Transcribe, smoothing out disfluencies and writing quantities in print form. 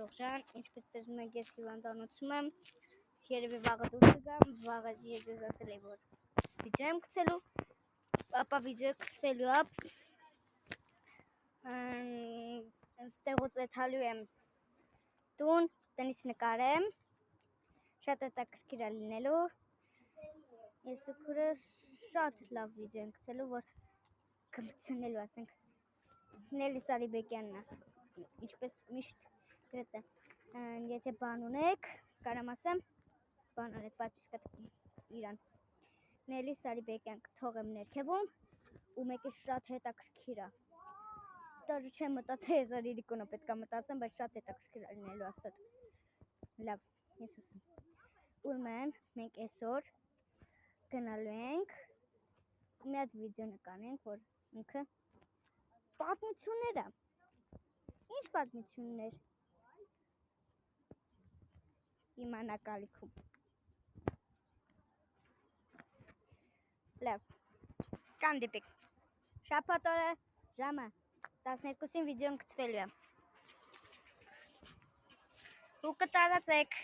Գողջան, ինչպես տեսնում եք, ես հիվանդանոցում եմ, երևի վաղը դուրս կգամ, վաղը ես ձեզ ասել եմ, որ վիդեո եմ գցելու, ապա վիդեո գցվելու է, ստեղոց էթալու եմ տուն, տնից նկարեմ, շատ հետաքրքիր է լինելու, ես ու քուրը շատ լավ վիդեո եմ գցելու, որ կմցնելու, ասենք, Նելի Սարիբեկյանն է, ինչպես միշտ գրեց է, եթե բան ունեք, կարամ ասեմ, բան արեք, պատպիսկա տկնից իրան, Նելի Սարիբեկյան կթողեմ ներքևում, ու մեկի շատ հետաքրքիր է, դաժե չեմ մտածել, ես որ իրիկունը պետք է մտածեմ, բայց շատ հետաքրքիր է լինելու աստատ, լավ, ես ասեմ, ուրմեն մենք այսօր գնալու ենք, մի հատ վիդեո նկանենք, որ ինքը պատմությունները, ինչ պատմություններ, իմանակալիքում, լավ, կանդիպիկ, շաբաթ օրը ժամը 12-ին վիդեոն գցվելու է, ու կտարածեք,